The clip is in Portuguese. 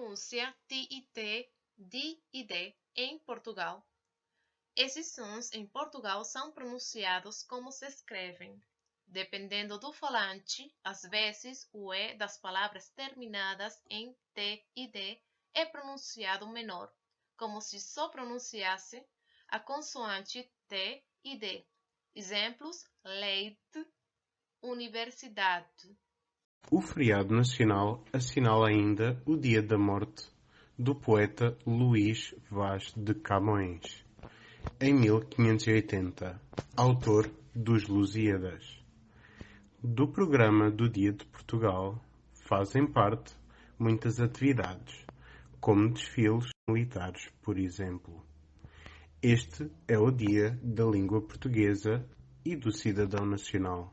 pronúncia TIT, DI e D em Portugal. Esses sons em Portugal são pronunciados como se escrevem. Dependendo do falante, às vezes o E das palavras terminadas em T e D é pronunciado menor, como se só pronunciasse a consoante T e D. Exemplos: leite, universidade. O feriado nacional assinala ainda o dia da morte do poeta Luís Vaz de Camões, em 1580, autor dos Lusíadas. Do programa do Dia de Portugal fazem parte muitas atividades, como desfiles militares, por exemplo. Este é o Dia da Língua Portuguesa e do Cidadão Nacional.